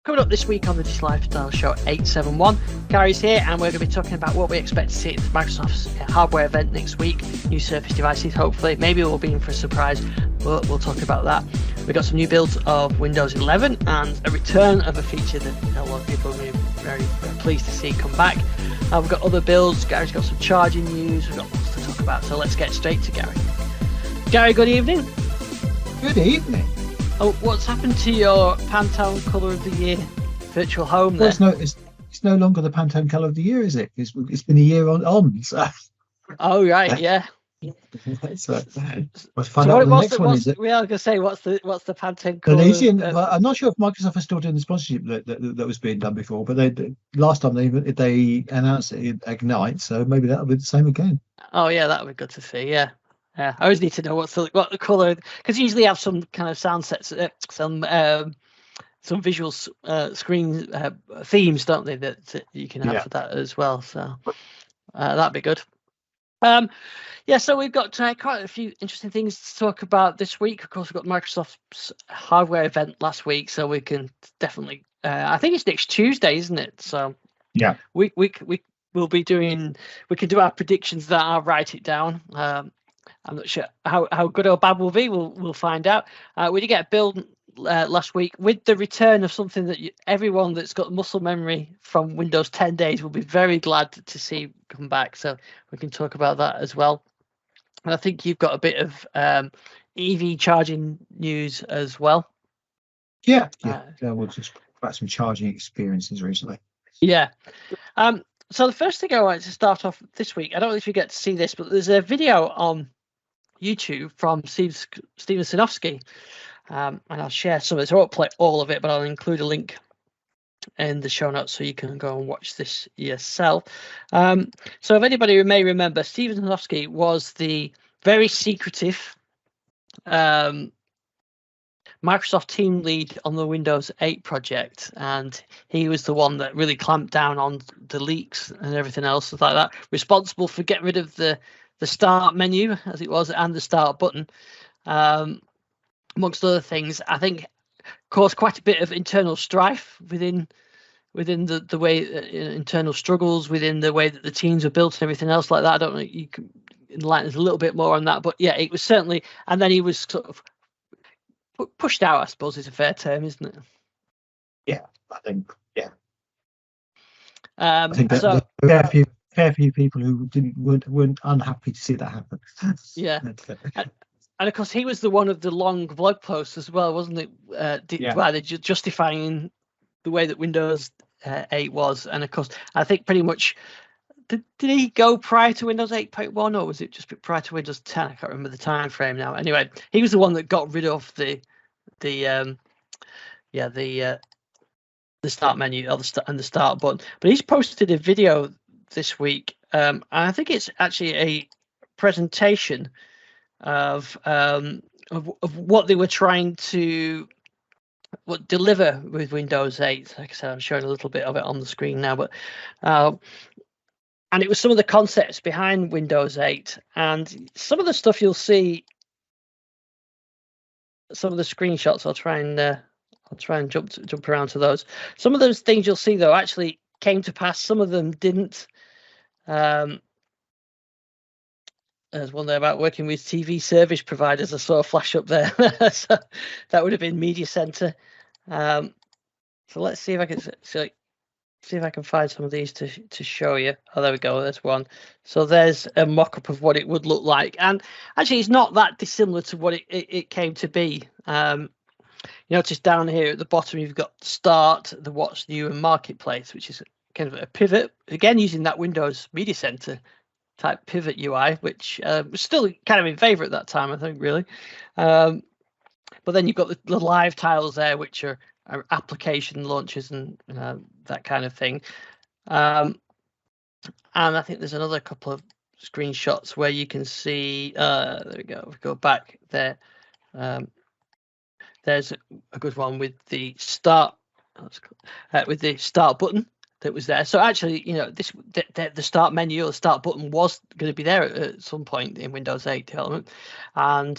Coming up this week on the Digital Lifestyle Show 871, Garry's here, and we're going to be talking about what we expect to see at Microsoft's hardware event next week. New Surface devices, hopefully. Maybe we'll be in for a surprise, but we'll talk about that. We've got some new builds of Windows 11 and a return of a feature that a lot of people are going to be very pleased to see come back. We've got other builds. Garry's got some charging news. We've got lots to talk about, so let's get straight to Garry. Garry, good evening. Good evening. Oh, what's happened to your Pantone Colour of the Year virtual home there? Well, it's no longer the Pantone Colour of the Year, is it? It's been a year on. So. Oh, right, yeah. So, we'll find out what the next one is. We are going to say, what's the Pantone Colour? Well, I'm not sure if Microsoft is still doing the sponsorship that was being done before, but last time they announced it in Ignite, so maybe that'll be the same again. Oh, yeah, that would be good to see, yeah. I always need to know what the colour, because you usually have some kind of sound sets, some visual screen themes, don't they, that you can have for that as well. So that'd be good. So we've got quite a few interesting things to talk about this week. Of course, we've got Microsoft's hardware event last week, so we can definitely. I think it's next Tuesday, isn't it? So yeah, we will be doing. We can do our predictions that. I'll write it down. I'm not sure how good or bad will be. We'll find out. We did get a build last week with the return of something that everyone that's got muscle memory from Windows 10 days will be very glad to see come back. So we can talk about that as well. And I think you've got a bit of EV charging news as well. Yeah. We'll just talk about some charging experiences recently. Yeah. So the first thing I wanted to start off this week, I don't know if you get to see this, but there's a video on YouTube from Steven Sinofsky, and I'll share some of it. So I won't play all of it, but I'll include a link in the show notes so you can go and watch this yourself. So if anybody who may remember, Steven Sinofsky was the very secretive Microsoft team lead on the Windows 8 project, and he was the one that really clamped down on the leaks and everything else like that, responsible for getting rid of the start menu as it was and the start button, amongst other things. I think caused quite a bit of internal strife within the way internal struggles within the way that the teams are built and everything else like that. I don't know, you can enlighten us a little bit more on that, but yeah, it was certainly, and then he was sort of pushed out, I suppose is a fair term, isn't it? Yeah, I think, yeah. I think that so, fair few people who weren't unhappy to see that happen. Yeah. And of course, he was the one of the long blog posts as well, wasn't it? Where they're justifying the way that Windows 8 was. And of course, I think pretty much, did he go prior to Windows 8.1 or was it just prior to Windows 10? I can't remember the time frame now. Anyway, he was the one that got rid of the start menu and the start button. But he's posted a video this week. And I think it's actually a presentation of what they were trying to deliver with Windows 8. Like I said, I'm showing a little bit of it on the screen now, but and it was some of the concepts behind Windows 8 and some of the stuff you'll see. Some of the screenshots I'll try and jump around to those. Some of those things you'll see though actually came to pass. Some of them didn't. There's one there about working with TV service providers. I saw a flash up there. So that would have been Media Center. So let's see if I can see if I can find some of these to show you. Oh, there we go. There's one. So there's a mock-up of what it would look like, and actually, it's not that dissimilar to what it came to be. You notice down here at the bottom, you've got Start, the What's New, and Marketplace, which is kind of a pivot again using that Windows Media Center type pivot UI, which was still kind of in favor at that time, I think, really. But then you've got the live tiles there, which are application launches and that kind of thing. And I think there's another couple of screenshots where you can see, there we go, we go back there. There's a good one with the start button that was there. So actually, the start menu or the start button was going to be there at some point in Windows 8 development. And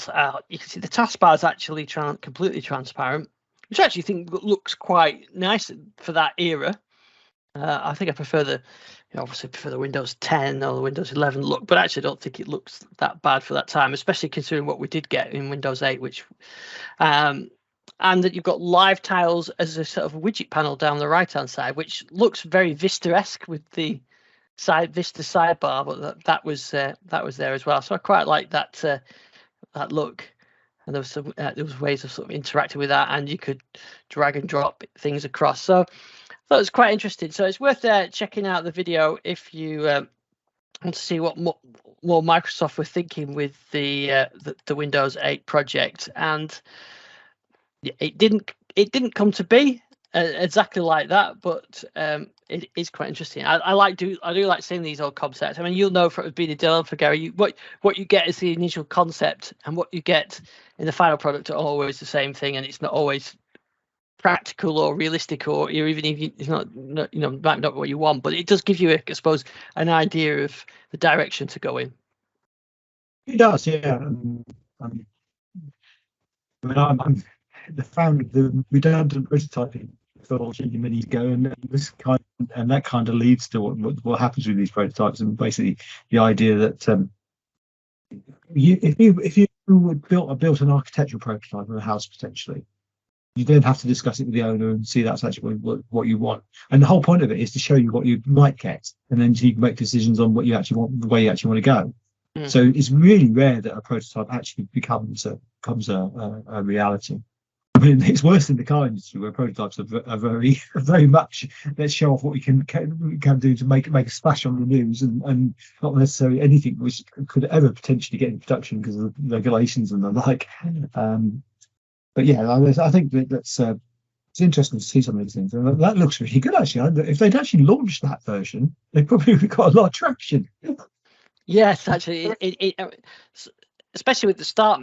you can see the taskbar is actually completely transparent. which I actually think looks quite nice for that era. I think I prefer obviously prefer the Windows 10 or the Windows 11 look, but actually don't think it looks that bad for that time, especially considering what we did get in Windows 8, which and that you've got live tiles as a sort of widget panel down the right-hand side, which looks very Vista-esque with the Vista sidebar, but that was there as well. So I quite like that that look. And there was ways of sort of interacting with that, and you could drag and drop things across. So that was quite interesting. So it's worth checking out the video if you want to see what more Microsoft were thinking with the Windows 8 project. And it didn't come to be exactly like that, but it is quite interesting. I do like seeing these old concepts. I mean, you'll know from being a developer, Gary, what you get is the initial concept, and what you get in the final product are always the same thing, and it's not always practical or realistic, or even if it's not might not what you want, but it does give you, I suppose, an idea of the direction to go in. It does, yeah. I'm the founder of the redundant prototyping methodology many years ago, and that kind of leads to what happens with these prototypes, and basically the idea that if you built an architectural prototype of a house potentially, you then have to discuss it with the owner and see that's actually what you want. And the whole point of it is to show you what you might get, and then you can make decisions on what you actually want, the way you actually want to go. So it's really rare that a prototype actually becomes a reality. I mean, it's worse in the car industry, where prototypes are very much, let's show off what we can do to make a splash on the news, and not necessarily anything which could ever potentially get into production because of the regulations and the like. But yeah, I think that's it's interesting to see some of these things, and that looks really good actually. If they'd actually launched that version, they probably would have got a lot of traction. Yes, actually, especially with the start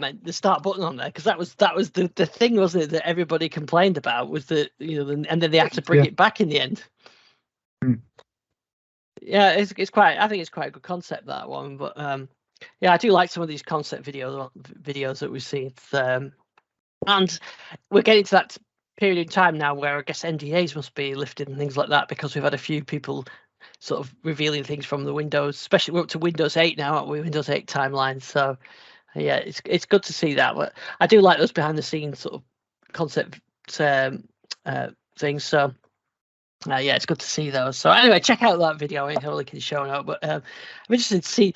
button on there, because that was the thing, wasn't it, that everybody complained about, was that and then they had to bring it back in the end. Yeah, it's quite. I think it's quite a good concept, that one. But yeah, I do like some of these concept videos that we see. And we're getting to that period in time now where I guess NDAs must be lifted and things like that, because we've had a few people sort of revealing things from the Windows, especially we're up to Windows 8 now, aren't we? Windows 8 timeline. So yeah, it's good to see that. But I do like those behind the scenes sort of concept things. So yeah, it's good to see those. So anyway, check out that video. I have a link in the show note. But I'm interested to see.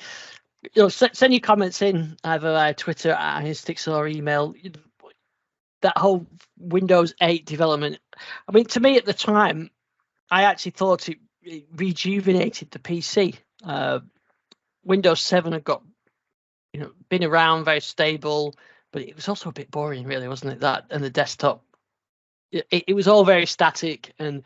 Send your comments in either via Twitter, Sticks, or email. That whole Windows 8 development. I mean, to me at the time, I actually thought it rejuvenated the PC. Windows 7 had got, been around, very stable, but it was also a bit boring, really, wasn't it? That and the desktop, it was all very static and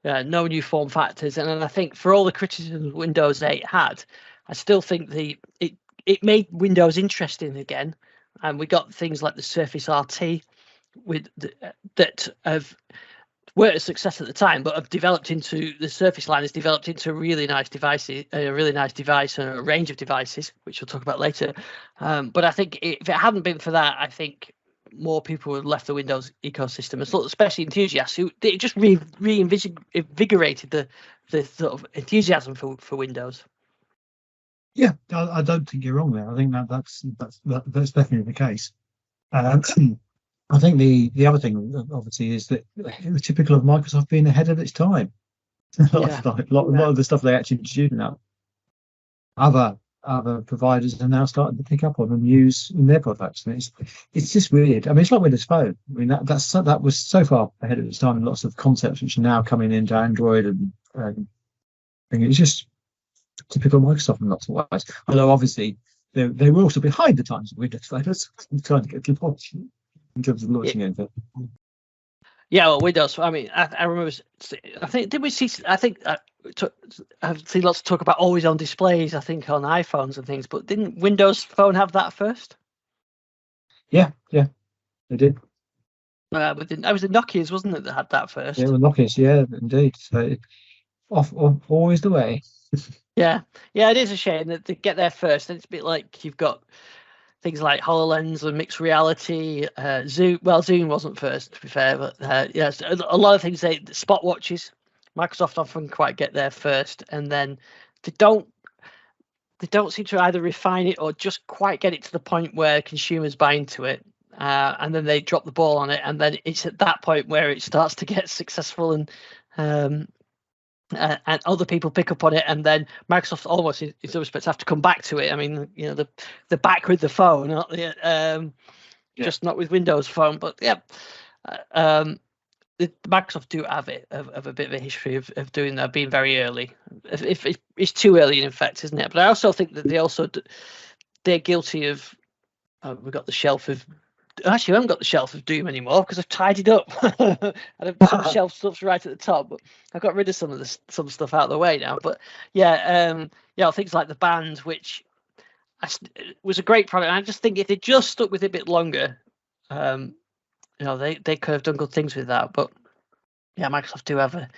no new form factors. And I think for all the criticism Windows 8 had, I still think it made Windows interesting again. And we got things like the Surface RT that were a success at the time, but have developed into the Surface line has developed into a really nice device and a range of devices, which we'll talk about later. But I think if it hadn't been for that, I think more people would have left the Windows ecosystem, especially enthusiasts who it just reinvigorated the sort of enthusiasm for Windows. Yeah, I don't think you're wrong there. I think that's definitely the case. I think the other thing, obviously, is that it was typical of Microsoft being ahead of its time. A lot of the stuff they actually introduced now, other providers are now starting to pick up on and use in their products, and it's just weird. I mean, it's like Windows Phone. I mean, that was so far ahead of its time, and lots of concepts which are now coming into Android, and it's just typical Microsoft in lots of ways. Although obviously they were also behind the times of Windows Phone, trying to get to launch in terms of launching anything. Yeah, well, Windows. I mean, I remember. I think did we see? I think I've seen lots of talk about always on displays. I think on iPhones and things. But didn't Windows Phone have that first? Yeah, they did. But it was the Nokia's, wasn't it, that had that first? Yeah, the Nokia's. Yeah, indeed. So always the way. Yeah, it is a shame that they get there first. And it's a bit like you've got things like HoloLens and mixed reality, Zoom. Well, Zoom wasn't first, to be fair, but yes, a lot of things. Spot watches. Microsoft often quite get there first, and then they don't seem to either refine it or just quite get it to the point where consumers buy into it, and then they drop the ball on it, and then it's at that point where it starts to get successful, and other people pick up on it, and then Microsoft almost, in some respects, have to come back to it. I mean, the back with the phone, not the, just not with Windows Phone, but yeah. Microsoft do have a bit of a history of doing that, being very early. If it's too early in effect, isn't it? But I also think that they're guilty of. We've got the shelf of. Actually, I haven't got the shelf of Doom anymore because I've tidied up. Some shelf stuff's right at the top, but I've got rid of some stuff out of the way now. But yeah, things like the band, which was a great product. And I just think if they just stuck with it a bit longer, they could have done good things with that. But yeah, Microsoft do have a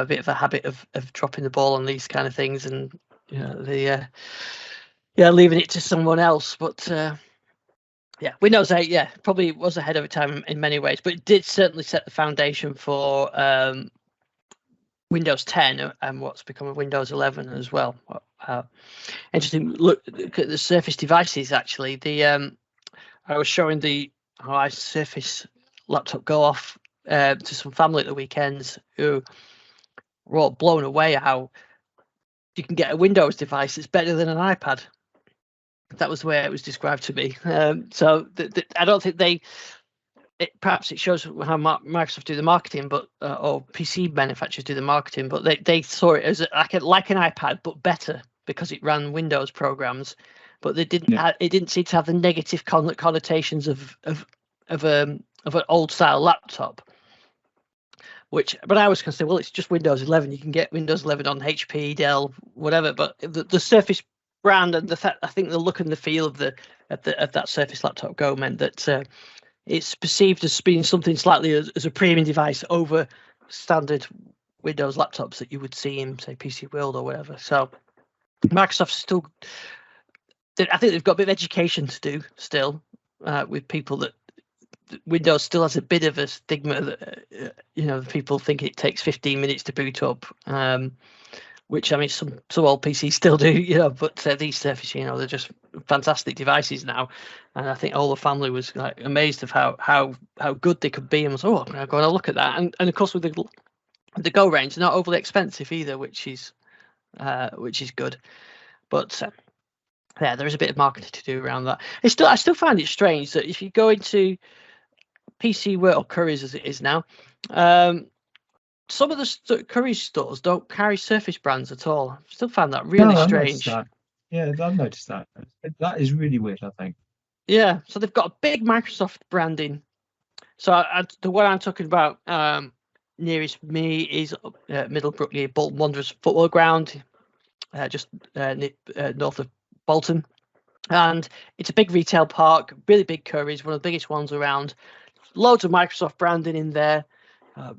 bit of a habit of dropping the ball on these kind of things, and leaving it to someone else. But yeah, Windows 8, probably was ahead of its time in many ways, but it did certainly set the foundation for Windows 10 and what's become of Windows 11 as well. Interesting. Look at the Surface devices. Actually, I was showing the Surface laptop go off to some family at the weekends who were all blown away how you can get a Windows device that's better than an iPad. That was the way it was described to me. So I don't think perhaps it shows how Microsoft do the marketing, but or PC manufacturers do the marketing, but they saw it as like an iPad, but better because it ran Windows programs. But they didn't. It didn't seem to have the negative connotations of an old style laptop. But I was going to say, well, it's just Windows 11. You can get Windows 11 on HP, Dell, whatever. But the Surface brand and I think the look and the feel of that Surface Laptop Go meant that it's perceived as being something slightly as a premium device over standard Windows laptops that you would see in, say, PC World or whatever. So Microsoft's still, I think they've got a bit of education to do still with people that Windows still has a bit of a stigma that people think it takes 15 minutes to boot up. Which, I mean, some old PCs still do, but these Surface, they're just fantastic devices now. And I think all the family was like amazed of how good they could be, and was, I'm going to go and have a look at that. And of course, with the Go range, they're not overly expensive either, which is good. But there is a bit of marketing to do around that. I still find it strange that if you go into PC World or Currys as it is now, some of the Currys stores don't carry Surface brands at all. I still find that really strange. Yeah, I've noticed that. That is really weird, I think. Yeah, so they've got a big Microsoft branding. So the one I'm talking about nearest me is Middlebrook near Bolton Wanderers football ground, just north of Bolton. And it's a big retail park, really big Currys, one of the biggest ones around. Loads of Microsoft branding in there.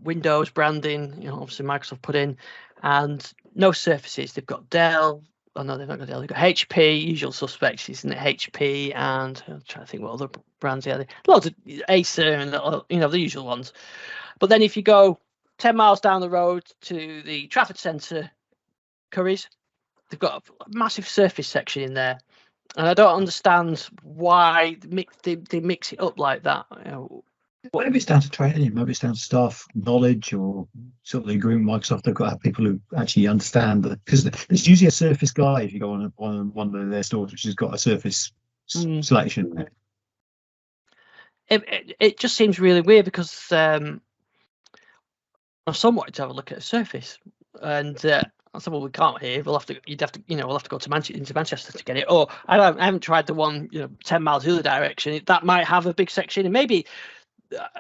Windows branding, obviously Microsoft put in, and no Surfaces. They've got Dell. Oh no, they've not got Dell. They've got HP, usual suspects, isn't it? HP, and I'm trying to think what other brands are there. Loads of Acer and the usual ones. But then if you go 10 miles down the road to the Trafford Centre, Currys, they've got a massive Surface section in there, and I don't understand why they mix it up like that. Maybe it's down to training, maybe it's down to staff knowledge, or sort of the agreement Microsoft. They've got to have people who actually understand that, because there's usually a Surface guy if you go on one of their stores which has got a Surface selection. It just seems really weird because I somewhat to have a look at a Surface, and I said, well, we can't here. We'll have to go to Manchester to get it. Or I haven't tried the one 10 miles the other direction. That might have a big section, and maybe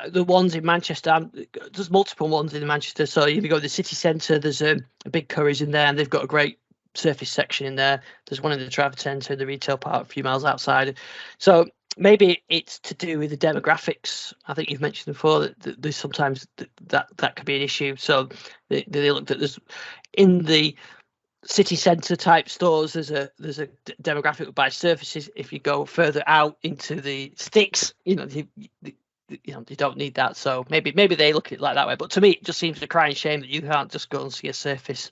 the ones in Manchester, there's multiple ones in Manchester. So if you go to the city centre, there's a big Currys in there, and they've got a great Surface section in there. There's one in the Trafford Centre, the retail park, a few miles outside. So maybe it's to do with the demographics. I think you've mentioned before that there's sometimes that could be an issue. So they looked at this in the city centre type stores, there's a demographic that buys Surfaces. If you go further out into the sticks, you don't need that. So maybe they look at it like that way. But to me, it just seems a crying shame that you can't just go and see a Surface,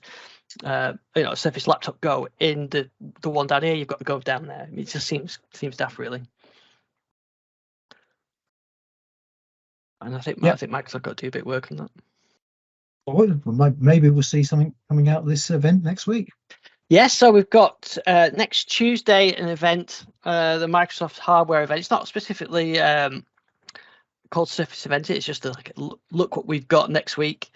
a Surface laptop Go in the one down here. You've got to go down there. I mean, it just seems daft, really. And I think Microsoft got to do a bit of work on that. Well, maybe we'll see something coming out of this event next week. Yes, so we've got next Tuesday an event, the Microsoft hardware event. It's not specifically called Surface event. It's just look what we've got next week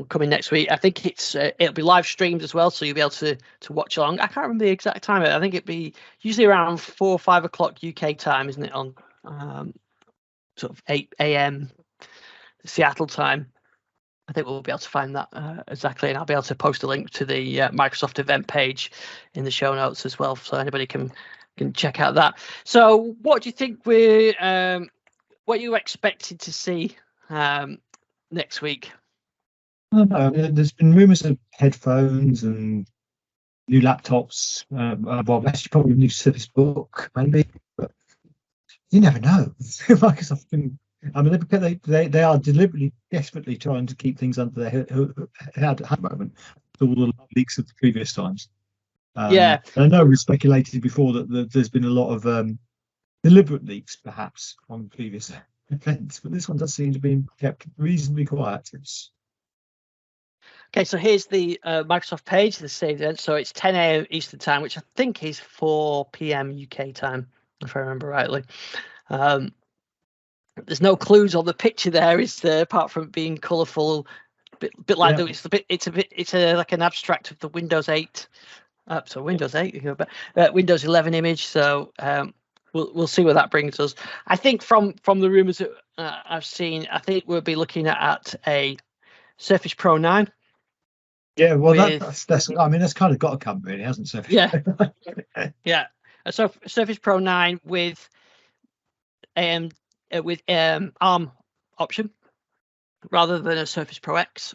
coming next week. I think it'll be live streamed as well, so you'll be able to watch along. I can't remember the exact time. I think it'd be usually around 4 or 5 o'clock UK time, isn't it? On sort of 8 a.m. Seattle time. I think we'll be able to find that exactly, and I'll be able to post a link to the Microsoft event page in the show notes as well, so anybody can check out that. So, what do you think what you expected to see next week? I don't know. There's been rumours of headphones and new laptops. Well, actually, probably a new Surface Book, maybe. But you never know. Microsoft can. I mean, they are deliberately, desperately trying to keep things under their head at the moment. All the leaks of the previous times. And I know we speculated before that there's been a lot of deliberate leaks, perhaps, on previous events, but this one does seem to be kept reasonably quiet. Okay, so here's the Microsoft page, the saved event. So it's 10 a.m. Eastern time, which I think is 4 p.m. UK time, if I remember rightly. There's no clues on the picture there, is there, apart from being colourful, bit like it's like an abstract of the Windows 8. So Windows 8, Windows 11 image. So we'll see where that brings us. I think from the rumours that I've seen, I think we'll be looking at a Surface Pro 9. Yeah, well, that's I mean, that's kind of got to come, really, hasn't Surface? Yeah, yeah. So Surface Pro 9 with ARM option rather than a Surface Pro X.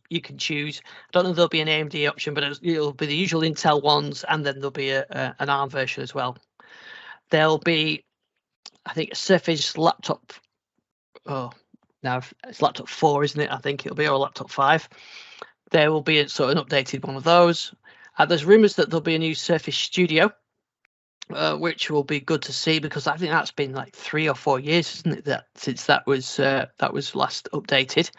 You can choose. I don't know if there'll be an AMD option, but it'll be the usual Intel ones, and then there'll be an ARM version as well. There'll be, I think, a Surface laptop. Oh, now it's laptop 4, isn't it? I think it'll be, or laptop 5. There will be an updated one of those. There's rumours that there'll be a new Surface Studio, which will be good to see, because I think that's been like 3 or 4 years, isn't it, since that was last updated.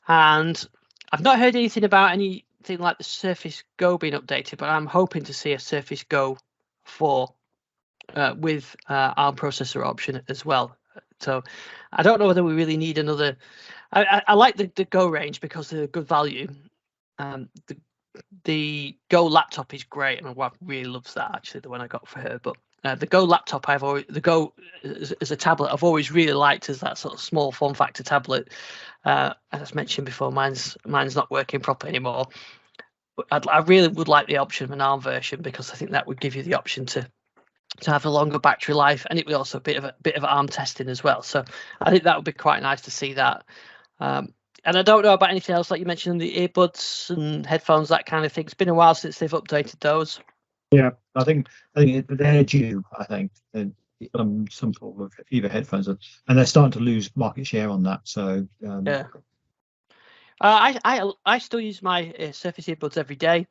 And I've not heard anything about anything like the Surface Go being updated, but I'm hoping to see a Surface Go 4 with ARM processor option as well. So I don't know whether we really need another. I like the Go range because they're good value. The Go laptop is great. I mean, my wife really loves that, actually, the one I got for her. But the Go laptop, the Go as a tablet, I've always really liked as that sort of small form factor tablet. As I mentioned before, mine's not working properly anymore. But I really would like the option of an ARM version, because I think that would give you the option to have a longer battery life, and it would also a bit of ARM testing as well. So I think that would be quite nice to see that. And I don't know about anything else, like you mentioned, the earbuds and headphones, that kind of thing. It's been a while since they've updated those. Yeah, I think they're due. I think some form of either headphones, and they're starting to lose market share on that. So yeah, I still use my Surface earbuds every day.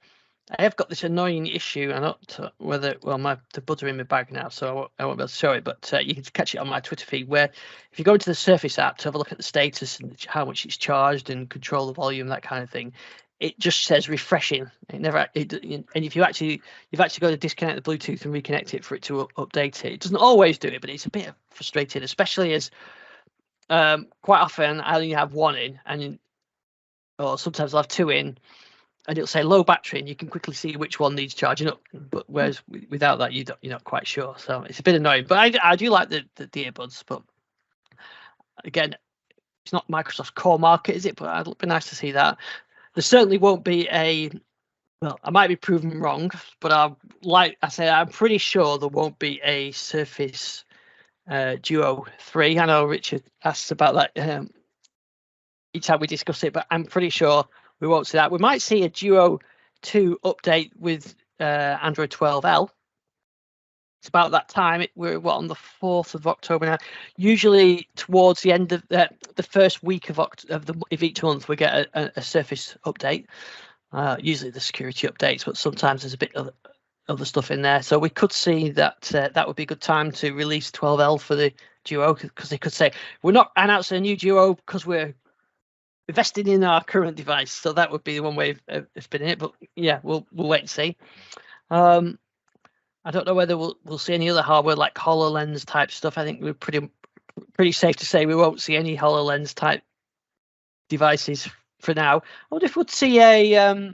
I have got this annoying issue. I'm not whether the buds are in my bag now, so I won't be able to show it. But you can catch it on my Twitter feed, where if you go into the Surface app to have a look at the status and how much it's charged and control the volume, that kind of thing, it just says refreshing. And if you've actually got to disconnect the Bluetooth and reconnect it for it to update it. It doesn't always do it, but it's a bit frustrating, especially as quite often I only have one in, or sometimes I'll have two in, and it'll say low battery, and you can quickly see which one needs charging up. But whereas without that, you're not quite sure. So it's a bit annoying. But I do like the earbuds. But again, it's not Microsoft's core market, is it? But it'd be nice to see that. There certainly won't be I might be proven wrong, but I'm pretty sure there won't be a Surface Duo 3. I know Richard asks about that each time we discuss it, but I'm pretty sure we won't see that. We might see a Duo 2 update with Android 12L. It's about that time. We're on the 4th of October now. Usually towards the end of the first week of each month, we get a Surface update. Usually the security updates, but sometimes there's a bit of other stuff in there. So we could see that that would be a good time to release 12L for the Duo, because they could say we're not announcing a new Duo because we're investing in our current device. So that would be one way of spinning it. But yeah, we'll wait and see. I don't know whether we'll see any other hardware like HoloLens type stuff. I think we're pretty safe to say we won't see any HoloLens type devices for now. I wonder if we'd see a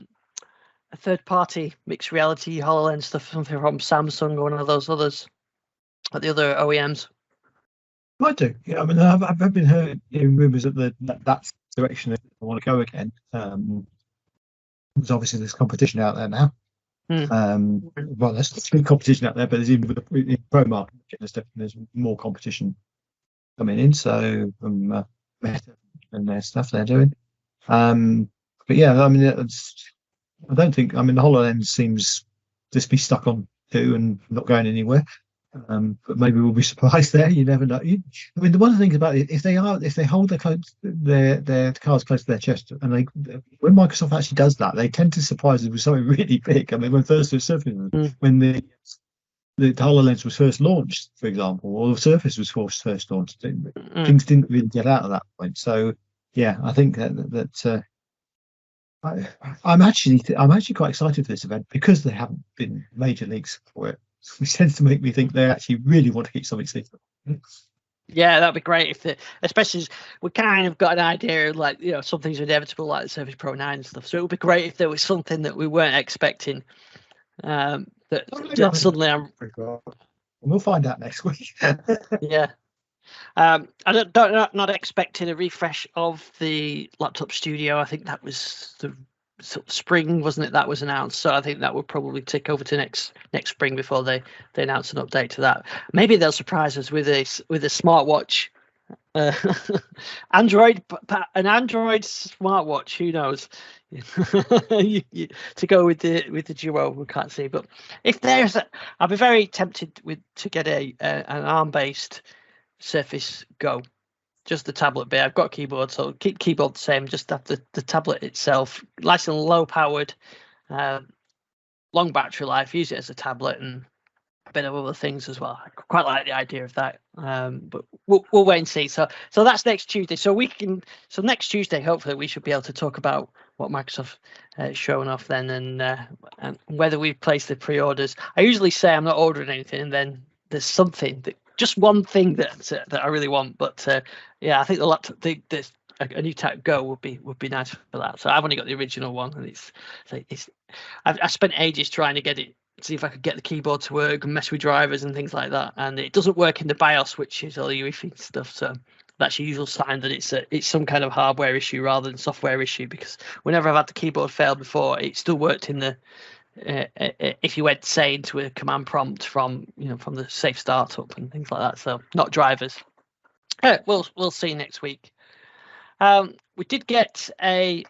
third party mixed reality HoloLens stuff, something from Samsung or one of those others, like the other OEMs. Might do. Yeah, I mean, I've been hearing rumours that that's the direction I want to go again. Because obviously there's competition out there now. Well, there's competition out there, but there's even in the pro market, there's more competition coming in. So Meta and their stuff they're doing. But yeah, I mean, I don't think. I mean, the HoloLens seems just be stuck on 2 and not going anywhere. But maybe we'll be surprised there. You never know. I mean, the one thing about it, if they hold their cards close to their chest, and when Microsoft actually does that, they tend to surprise us with something really big. I mean, when when the HoloLens was first launched, for example, or the Surface was first launched, things didn't really get out at that point. So yeah, I think that I'm actually quite excited for this event because there haven't been major leaks for it. Which tends to make me think they actually really want to keep something secret. Yeah, that'd be great especially as we kind of got an idea of, like, something's inevitable, like the Surface Pro 9 and stuff. So it would be great if there was something that we weren't expecting. That suddenly we'll find out next week. Yeah. I don't not expecting a refresh of the Laptop Studio. I think that was the spring, wasn't it? That was announced, so I think that will probably tick over to next spring before they announce an update to that. Maybe they'll surprise us with a smartwatch, Android smartwatch. Who knows? To go with the Duo, we can't see. But if there's, I'll be very tempted to get an ARM-based Surface Go. Just the tablet bit. I've got a keyboard, so keep keyboard the same. Just have the tablet itself, nice and low powered, long battery life. Use it as a tablet and a bit of other things as well. I quite like the idea of that. But we'll wait and see. So that's next Tuesday. So next Tuesday, hopefully, we should be able to talk about what Microsoft is showing off then, and whether we've placed the pre-orders. I usually say I'm not ordering anything, and then there's something just one thing that I really want. But yeah, I think the laptop, a new Type Go would be nice for that. So I've only got the original one, and I spent ages trying to get it, see if I could get the keyboard to work and mess with drivers and things like that, and it doesn't work in the BIOS, which is all the UEFI stuff. So that's your usual sign that it's some kind of hardware issue rather than software issue. Because whenever I've had the keyboard fail before, it still worked in the if you went, say, into a command prompt from the safe startup and things like that. So not drivers. We'll see next week. We did get a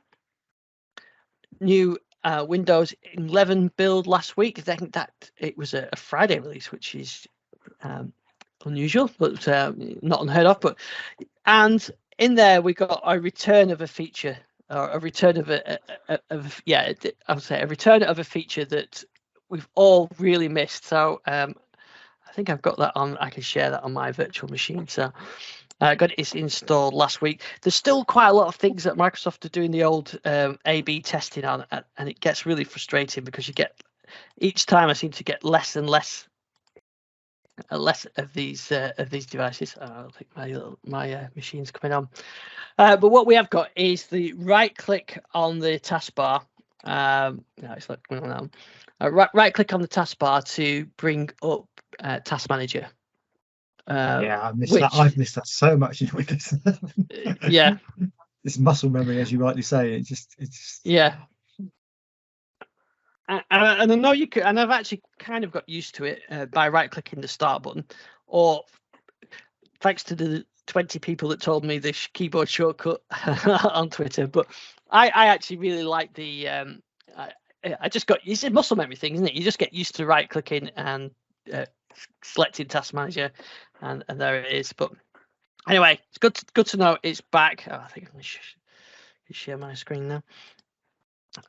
new Windows 11 build last week. I think that it was a Friday release, which is unusual, but not unheard of. And in there we got a return of a feature. A return of I would say a return of a feature that we've all really missed. So I think I've got that on. I can share that on my virtual machine. So I got it installed last week. There's still quite a lot of things that Microsoft are doing the old A/B testing on, and it gets really frustrating because each time I seem to get less and less of these devices. I think my machine's coming on. But what we have got is the right click on the taskbar. No, it's not coming on now. Right click on the taskbar to bring up Task Manager. Yeah, I missed that. I've missed that so much in Windows. Yeah, this muscle memory, as you rightly say, it's just yeah. And I know you could, and I've actually kind of got used to it by right-clicking the start button, or thanks to the 20 people that told me this keyboard shortcut on Twitter. But I actually really like the I just got, it's a muscle memory thing, isn't it? You just get used to right clicking and selecting Task Manager, and there it is. But anyway, it's good to know it's back. Oh, I think I'm going to share my screen now.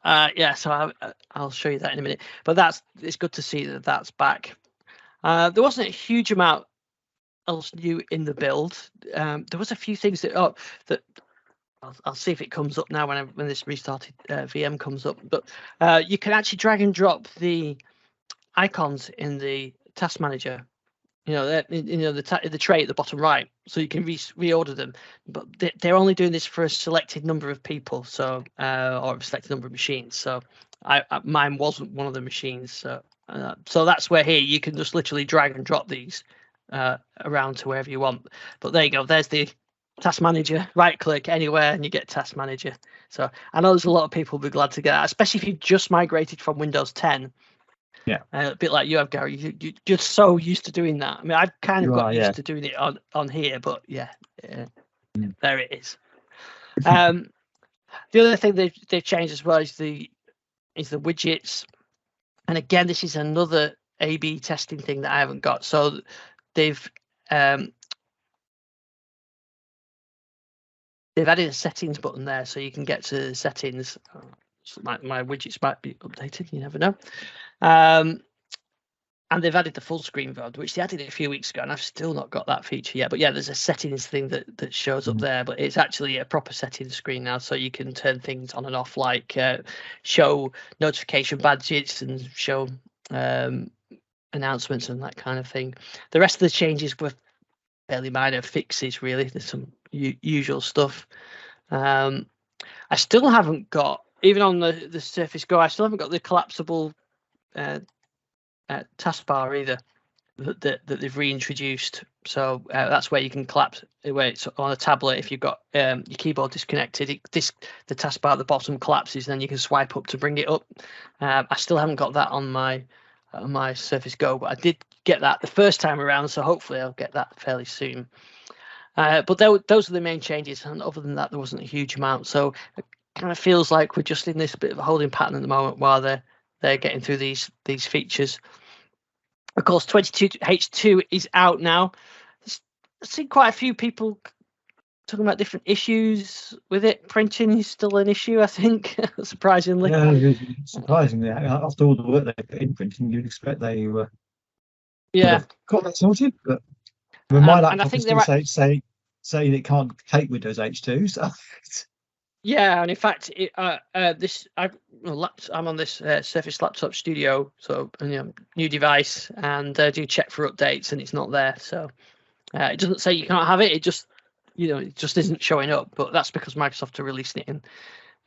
Yeah, so I'll show you that in a minute. But it's good to see that that's back. There wasn't a huge amount else new in the build. There was a few things that I'll see if it comes up now when this restarted VM comes up. But you can actually drag and drop the icons in the Task Manager. The tray at the bottom right, so you can reorder them. But they're only doing this for a selected number of people, so or a selected number of machines. So mine wasn't one of the machines. So that's where here you can just literally drag and drop these around to wherever you want. But there you go. There's the Task Manager. Right click anywhere and you get Task Manager. So I know there's a lot of people who'll be glad to get that, especially if you just migrated from Windows 10. Yeah, a bit like you have, Gary. You're just so used to doing that. I mean, I've kind of got used to doing it on here, but there it is. The other thing they've changed as well is the widgets, and again, this is another A/B testing thing that I haven't got. So they've added a settings button there, so you can get to the settings. My widgets might be updated. You never know. And they've added the full screen mode, which they added a few weeks ago, and I've still not got that feature yet. But yeah, there's a settings thing that shows up there, but it's actually a proper settings screen now, so you can turn things on and off, like show notification badges and show announcements and that kind of thing. The rest of the changes were fairly minor fixes, really. There's some usual stuff. I still haven't got, even on the Surface Go, I still haven't got the collapsible taskbar either that they've reintroduced. So that's where you can collapse where it's on a tablet. If you've got your keyboard disconnected, the taskbar at the bottom collapses, then you can swipe up to bring it up. I still haven't got that on my Surface Go, but I did get that the first time around, so hopefully I'll get that fairly soon. But those are the main changes, and other than that, there wasn't a huge amount. So it kind of feels like we're just in this bit of a holding pattern at the moment while they're getting through these features. Of course, 22H2 is out now. I've seen quite a few people talking about different issues with it. Printing is still an issue, I think, surprisingly. Yeah, surprisingly. After all the work they put in printing, you'd expect they got that sorted. But my laptop is still saying it can't take Windows H2. So. Yeah, and in fact, I'm on this Surface Laptop Studio, so new device, and do check for updates, and it's not there. So it doesn't say you can't have it. It just isn't showing up. But that's because Microsoft are releasing it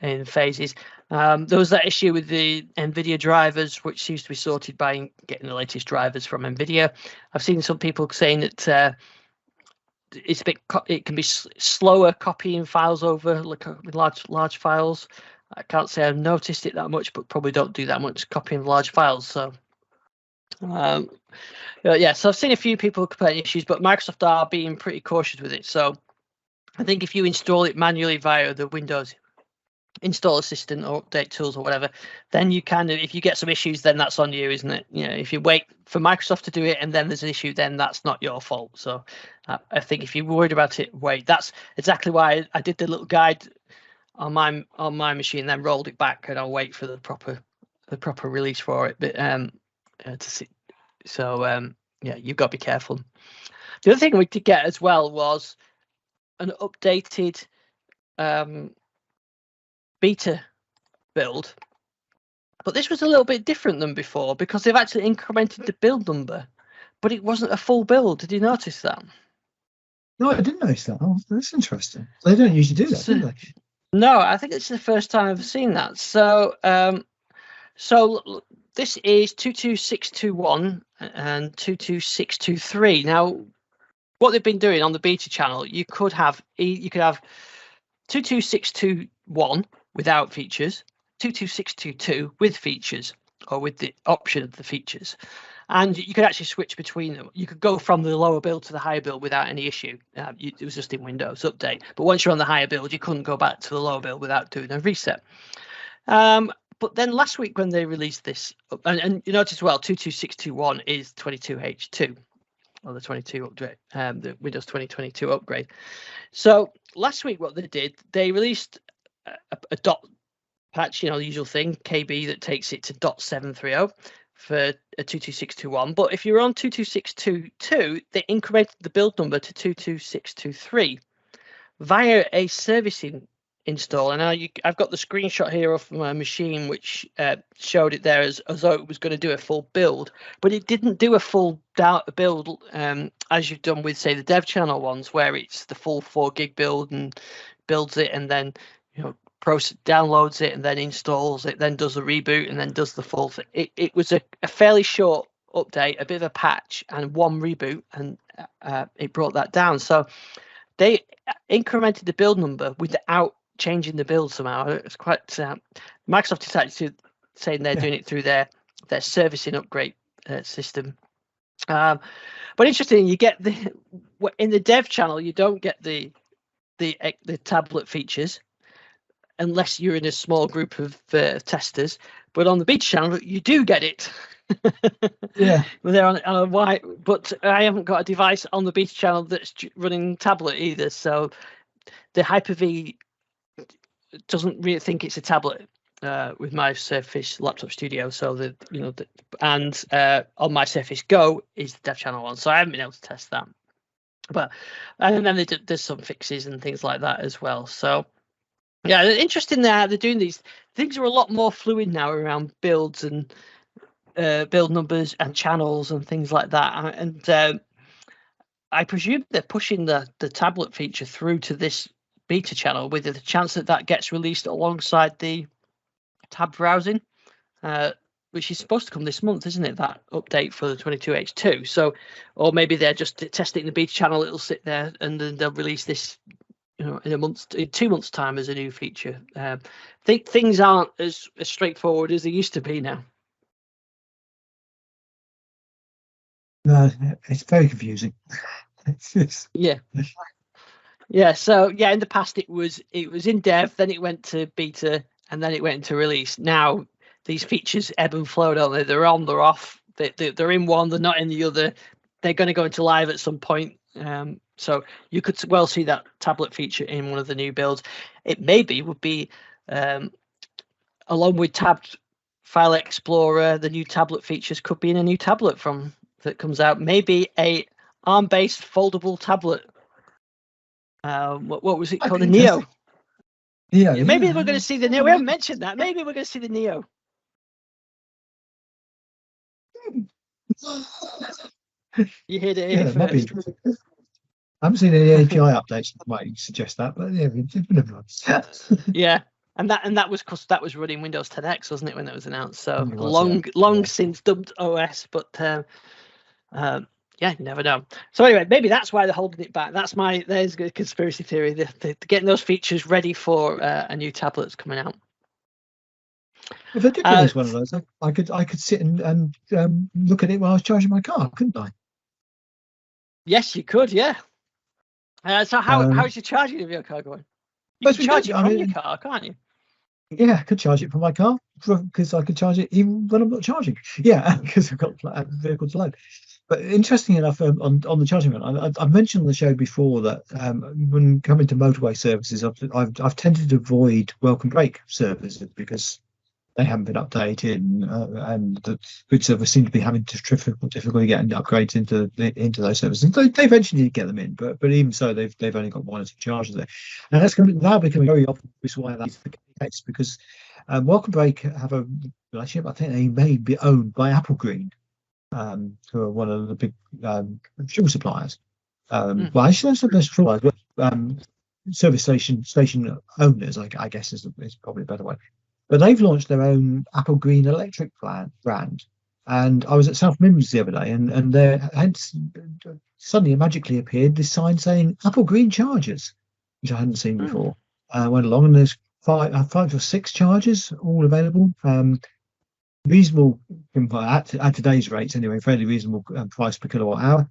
in phases. There was that issue with the Nvidia drivers, which seems to be sorted by getting the latest drivers from Nvidia. I've seen some people saying that. It can be slower copying files over, like with large files. I can't say I've noticed it that much, but probably don't do that much copying large files. So so I've seen a few people complaining issues, but Microsoft are being pretty cautious with it. So I think if you install it manually via the Windows install assistant or update tools or whatever, then you if you get some issues, then that's on you, isn't it? If you wait for Microsoft to do it and then there's an issue, then that's not your fault. So I think if you're worried about it, wait. That's exactly why I did the little guide on my machine, then rolled it back, and I'll wait for the proper release for it. But to see, so you've got to be careful. The other thing we did get as well was an updated beta build, but this was a little bit different than before because they've actually incremented the build number, but it wasn't a full build. Did you notice that? No, I didn't notice that. Oh, that's interesting. They don't usually do that, do they? No, I think it's the first time I've seen that. So this is 22621 and 22623. Now, what they've been doing on the beta channel, you could have 22621 without features, 22622 with features, or with the option of the features, and you could actually switch between them. You could go from the lower build to the higher build without any issue. It was just in Windows Update, but once you're on the higher build, you couldn't go back to the lower build without doing a reset. but then last week when they released this, and you notice as well, 22621 is 22H2, or the 22 upgrade, the Windows 2022 upgrade. So last week, what they did, they released a dot patch, the usual thing, KB, that takes it to .730 for a 22621. But if you're on 22622, they incremented the build number to 22623 via a servicing install. And now I've got the screenshot here off my machine, which showed it there as though it was going to do a full build, but it didn't do a full build as you've done with, say, the dev channel ones, where it's the full 4 gig build and builds it, and then downloads it and then installs it, then does a reboot and then does the full thing. It was a fairly short update, a bit of a patch, and one reboot, and it brought that down. So they incremented the build number without changing the build somehow. It's quite Microsoft decided to saying they're doing it through their servicing upgrade system. But interesting, you get in the dev channel, you don't get the tablet features unless you're in a small group of testers. But on the beta channel, you do get it. Yeah, well, they're on a white, but I haven't got a device on the beta channel that's running tablet either. So the Hyper-V doesn't really think it's a tablet with my Surface Laptop Studio. So and on my Surface Go is the dev channel one. So I haven't been able to test that. But and then there's some fixes and things like that as well. So yeah, interesting that they're doing these things. Are a lot more fluid now around builds and build numbers and channels and things like that. And I presume they're pushing the tablet feature through to this beta channel with the chance that gets released alongside the tab browsing, which is supposed to come this month, isn't it? That update for the 22H2. So, or maybe they're just testing the beta channel. It'll sit there and then they'll release this, in 2 months' time as a new feature. I think things aren't as straightforward as they used to be now. No, it's very confusing. Yeah. So in the past it was in dev, then it went to beta, and then it went into release. Now these features ebb and flow, don't they? They're on, they're off. They're in one, they're not in the other. They're going to go into live at some point. So you could well see that tablet feature in one of the new builds. It maybe would be along with tabbed File Explorer, the new tablet features could be in a new tablet that comes out. Maybe a ARM-based foldable tablet. What was it called? The Neo. Yeah. Maybe we're going to see the Neo. We haven't mentioned that. Maybe we're going to see the Neo. You heard it here might be first. interesting. I haven't seen any API updates that might suggest that, but yeah, never mind. Yeah, and that was because that was running Windows 10X, wasn't it, when that was announced? So It was, long since dubbed OS, but yeah, you never know. So anyway, maybe that's why they're holding it back. There's a conspiracy theory. They're getting those features ready for a new tablet that's coming out. If I did release one of those, I could sit and look at it while I was charging my car, couldn't I? Yes, you could. Yeah. So how's your charging of your car going? You can charge it from your car, can't you? Yeah, I could charge it from my car because I could charge it even when I'm not charging. Yeah, because I've got a vehicle to load. But interesting enough, on the charging front, I've mentioned on the show before that when coming to motorway services, I've tended to avoid welcome break services because they haven't been updated, and the good service seem to be having difficulty getting upgrades into those services. They eventually did get them in, but even so, they've only got 1 or 2 charges there, and that's now becoming very obvious why that's the case. Because Welcome Break have a relationship. I think they may be owned by Apple Green, who are one of the big fuel suppliers. Well, actually, that's not those suppliers, but service station owners, I guess is probably a better way. But they've launched their own Apple Green electric brand. And I was at South Mims the other day, and there had suddenly magically appeared this sign saying Apple Green chargers, which I hadn't seen before. I went along, and there's 5 or 6 chargers all available. Reasonable at today's rates anyway, fairly reasonable price per kilowatt hour.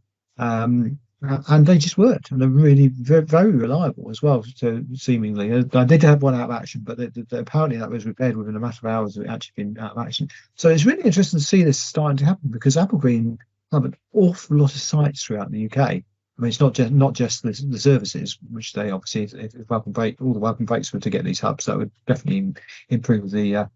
and they just worked, and they're really very, very reliable as well. So seemingly, I did have one out of action, but apparently that was repaired within a matter of hours of it actually being out of action. So it's really interesting to see this starting to happen, because Apple Green have an awful lot of sites throughout the UK. I mean, it's not just the services, which they obviously, if welcome break, all the welcome breaks were to get these hubs, that would definitely improve the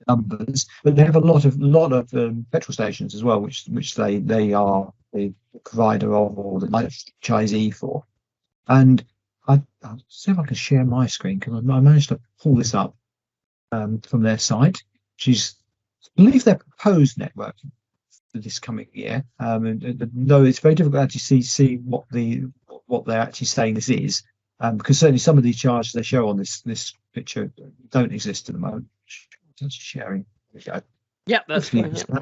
numbers. But they have a lot of petrol stations as well, which they are the provider of, or the franchisee for. And I'll see if I can share my screen, because I managed to pull this up from their site, which is, I believe, their proposed network for this coming year. No, it's very difficult to actually see what they're actually saying this is, because certainly some of these charges they show on this picture don't exist at the moment. Just sharing. There we go. Yeah, that's fine. Yeah.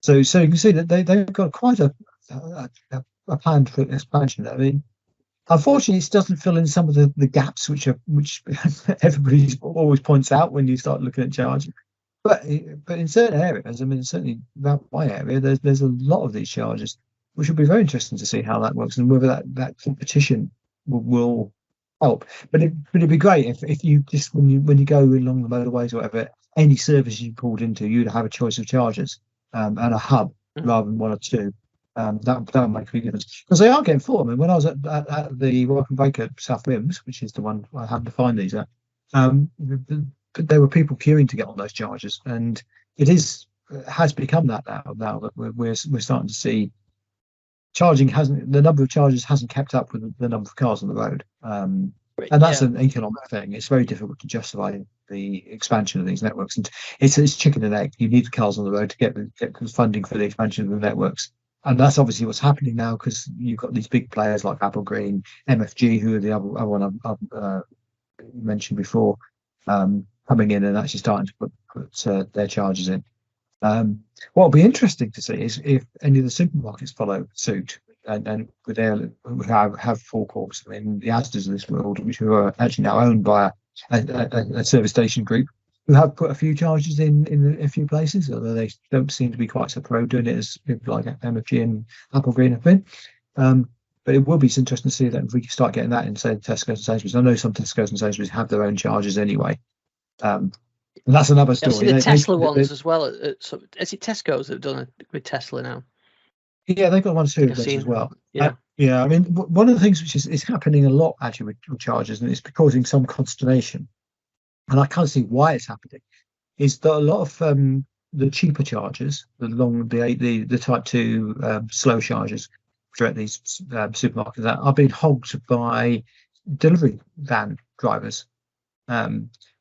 So you can see that they've got quite a plan for expansion. I mean, unfortunately, it doesn't fill in some of the gaps which everybody always points out when you start looking at charging. But in certain areas, I mean, certainly around my area, there's a lot of these charges, which will be very interesting to see how that works, and whether that competition will help. But it'd be great if you just, when you go along the motorways or whatever, any service you pulled into, you'd have a choice of chargers and a hub rather than one or two. That would make a big difference, because they are getting full. I mean, when I was at the Welcome Break at South Wimms, which is the one I happened to find these at, there were people queuing to get on those chargers, and it has become that now that we're starting to see the number of chargers hasn't kept up with the number of cars on the road, and that's an economic thing. It's very difficult to justify the expansion of these networks, and it's chicken and egg. You need the cars on the road to get funding for the expansion of the networks. And that's obviously what's happening now, because you've got these big players like Apple Green, MFG, who are the other one I've mentioned before, coming in and actually starting to put their charges in. What will be interesting to see is if any of the supermarkets follow suit and with their have forecourts. I mean, the Asdas of this world, which are actually now owned by a service station group, who have put a few charges in a few places, although they don't seem to be quite so pro doing it as people like MFG and Apple Green have been. But it will be interesting to see that if we start getting that in, say, Tesco's and Sainsbury's. I know some Tesco's and Sainsbury's have their own charges anyway. And that's another story. I've seen the Tesla ones as well. So is it Tesco's that have done it with Tesla now? Yeah, they've got one too as well. Yeah. I mean, one of the things which is happening a lot actually with chargers, and it's causing some consternation, and I can't see why it's happening, is that a lot of the cheaper chargers, the Type 2 slow chargers, which are at these supermarkets, that are being hogged by delivery van drivers,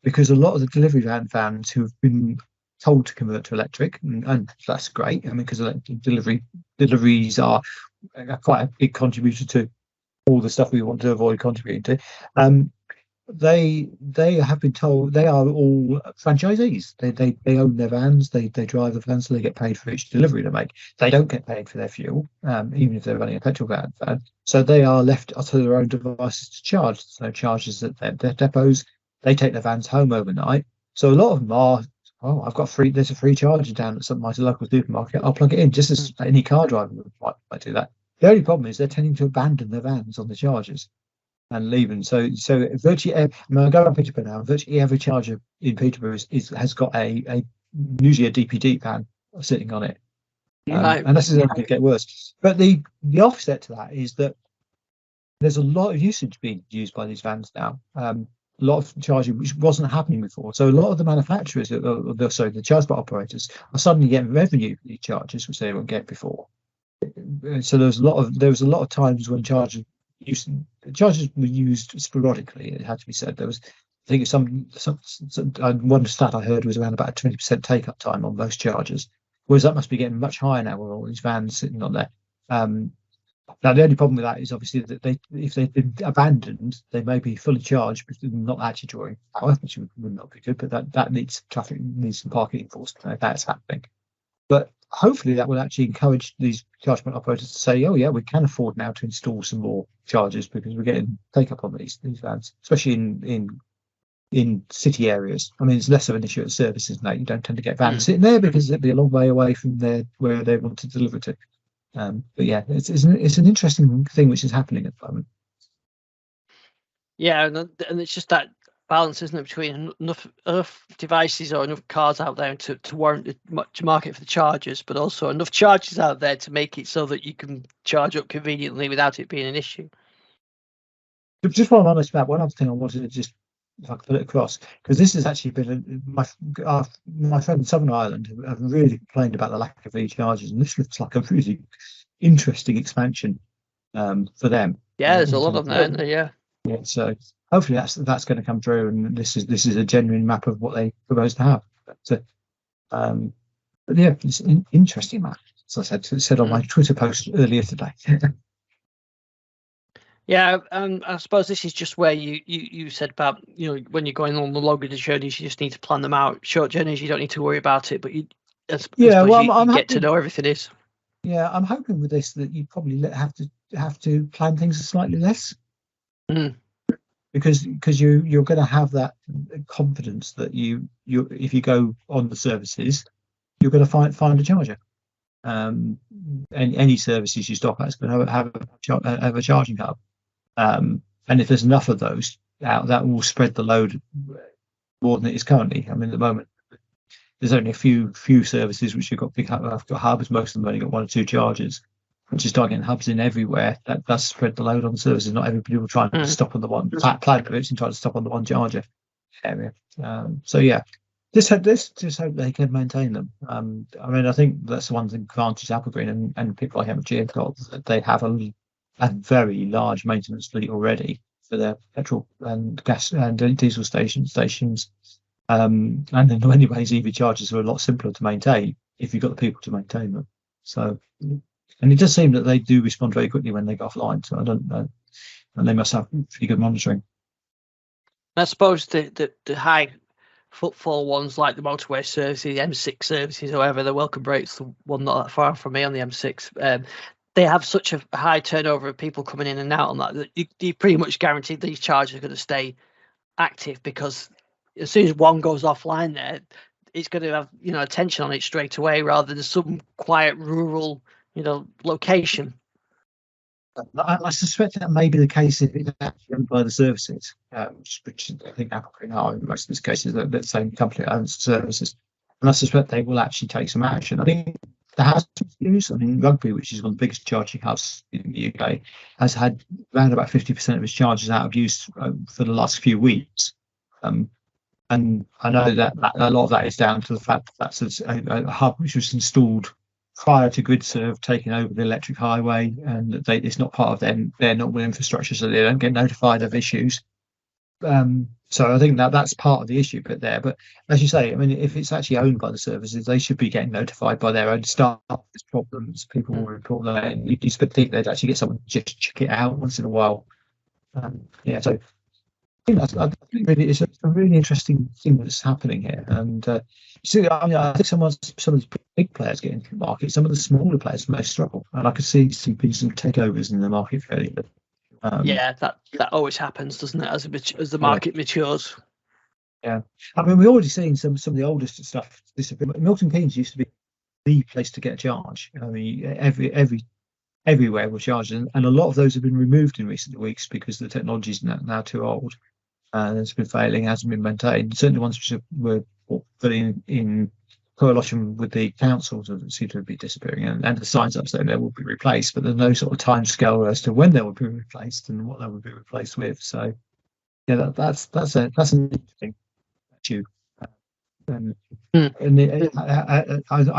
because a lot of the delivery van vans who have been told to convert to electric, and that's great. I mean, because deliveries are quite a big contributor to all the stuff we want to avoid contributing to. They have been told they are all franchisees. They own their vans, they drive the vans, so they get paid for each delivery they make. They don't get paid for their fuel, even if they're running a petrol van. So they are left to their own devices to charge. So charges at their depots. They take their vans home overnight. So a lot of them are, there's a free charger down at my local supermarket. I'll plug it in, just as any car driver might do that. The only problem is they're tending to abandon their vans on the chargers and leave them. So virtually, I go around Peterborough now. Virtually every charger in Peterborough has got usually a DPD van sitting on it, and this is only going to get worse. But the offset to that is that there's a lot of usage being used by these vans now. A lot of charging, which wasn't happening before. So a lot of the manufacturers, the transport operators, are suddenly getting revenue for these chargers, which they won't get before. So there was a lot of times when chargers were used sporadically. It had to be said. There was, I think, one stat I heard was around about a 20% take-up time on most chargers, whereas that must be getting much higher now with all these vans sitting on there. Now, the only problem with that is obviously that if they've been abandoned, they may be fully charged, but not actually drawing power, which would not be good. But that needs some parking enforcement. That's happening. But hopefully that will actually encourage these charge point operators to say, oh yeah, we can afford now to install some more chargers, because we're getting take up on these vans, especially in city areas. I mean, it's less of an issue at services now. You don't tend to get vans sitting there because it'd be a long way away from where they want to deliver to. But yeah, it's an interesting thing which is happening at the moment. Yeah, and it's just that balance, isn't it, between enough devices or enough cars out there to warrant much market for the chargers, but also enough chargers out there to make it so that you can charge up conveniently without it being an issue. Just while I'm on this map, one other thing I wanted to just, if I could put it across, because this has actually been my friend in Southern Ireland have really complained about the lack of EV chargers, and this looks like a really interesting expansion for them. Yeah, there's a lot of them there, isn't there? Yeah. Yeah, so hopefully that's going to come through, and this is a genuine map of what they propose to have. But yeah, it's an interesting map. As I said on my Twitter post earlier today. Yeah, and I suppose this is just where you said about, when you're going on the longer journeys, you just need to plan them out. Short journeys, you don't need to worry about it, but you get to know everything is. Yeah, I'm hoping with this that you probably have to plan things slightly less. Because you're going to have that confidence that you if you go on the services, you're going to find a charger. And any services you stop at is going to have a charging hub. And if there's enough of those out, that will spread the load more than it is currently. I mean, at the moment, there's only a few services which have got big hubs. Most of them only got 1 or 2 chargers. Once you start getting hubs in everywhere, that does spread the load on the services. Not everybody will try and stop on the one plan groups and try to stop on the one charger area. So yeah, just hope they can maintain them. I mean, I think that's the one advantage Apple Green and people like MG have got, that they have a very large maintenance fleet already for their petrol and gas and diesel stations. And in many ways, EV chargers are a lot simpler to maintain if you've got the people to maintain them. So. And it does seem that they do respond very quickly when they go offline. So I don't know. And they must have pretty good monitoring. I suppose the high footfall ones like the motorway services, the M6 services, however, the Welcome Break's the one not that far from me on the M6. They have such a high turnover of people coming in and out on that you pretty much guaranteed these chargers are going to stay active, because as soon as one goes offline there, it's going to have attention on it straight away, rather than some quiet rural location. I suspect that may be the case if it's actually owned by the services, which I think Apple Green are in most of these cases. The same company owns the services, and I suspect they will actually take some action. I think there has been use. I mean, Rugby, which is one of the biggest charging hubs in the UK, has had around about 50% of its chargers out of use for the last few weeks. And I know that a lot of that is down to the fact that that's a hub which was installed prior to GridServe taking over the electric highway, and it's not part of their normal infrastructure, so they don't get notified of issues. So I think that's part of the issue bit there. But as you say, I mean, if it's actually owned by the services, they should be getting notified by their own staff. There's problems, people will report that. You just think they'd actually get someone to just check it out once in a while. Yeah, so I think really it's a really interesting thing that's happening here. And I think some of the big players get into the market. Some of the smaller players may struggle, and I could see some takeovers in the market fairly. Yeah, that always happens, doesn't it? As the market matures. Yeah, I mean, we're already seeing some of the oldest stuff disappear. Milton Keynes used to be the place to get a charge. I mean, everywhere were chargers, and a lot of those have been removed in recent weeks because the technology is now too old. It's been failing, hasn't been maintained. Certainly ones which were put in coalition with the councils seem to be disappearing, and the signs up saying they will be replaced, but there's no sort of time scale as to when they will be replaced and what they will be replaced with. So yeah, that's an interesting issue. I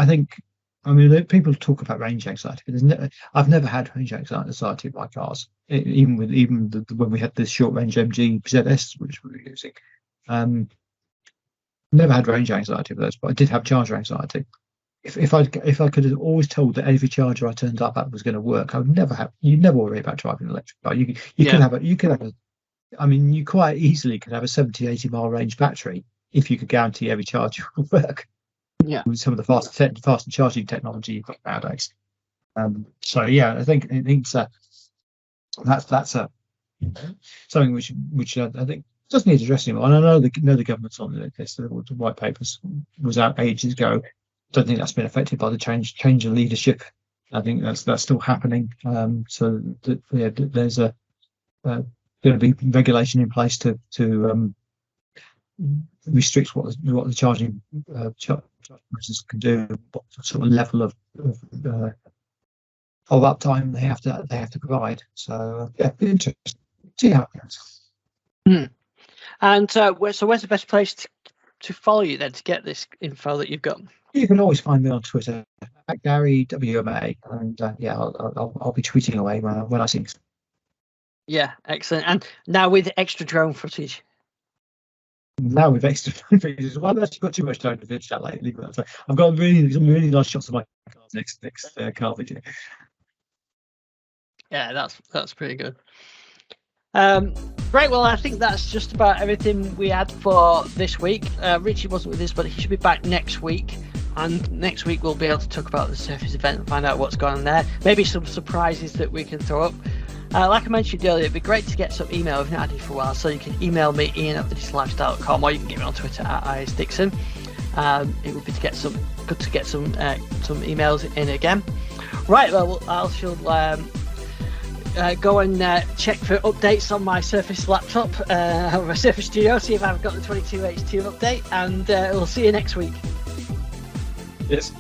think, I mean, people talk about range anxiety, but I've never had range anxiety in my cars, even when we had this short range MG ZS, which we were using. Never had range anxiety with those, but I did have charger anxiety. If I could have always told that every charger I turned up at was going to work, I would never have. You never worry about driving an electric car. You could have I mean, you quite easily could have a 70-80 mile range battery if you could guarantee every charger will work. Yeah, with some of the faster charging technology you've got nowadays. So yeah, I think that's something which I think does need addressing. And I know the government's on this. The white papers was out ages ago. Don't think that's been affected by the change of leadership I think that's still happening. So there's a going to be regulation in place to restrict what the charging process can do, what sort of level of uptime they have to provide. So yeah, interesting. See how it goes. And where's the best place to follow you then to get this info that you've got? You can always find me on Twitter at Garry WMA, and yeah, I'll be tweeting away when I see. Yeah, excellent. And now with extra drone footage. Now with extra footage, well, I've actually got too much drone footage lately, but I've got some really nice shots of my cars next car video. Yeah, that's pretty good. Great. Well, I think that's just about everything we had for this week. Richie wasn't with us, but he should be back next week. And next week we'll be able to talk about the Surface event and find out what's going on there. Maybe some surprises that we can throw up. Like I mentioned earlier, it'd be great to get some email. We've not had it for a while, so you can email me, ian@thedigital.com, or you can get me on Twitter @isdixon. It would be good to get some emails in again. Right. Well, I shall go and check for updates on my Surface laptop, my Surface Studio, see if I've got the 22H2 update, and we'll see you next week. Yes.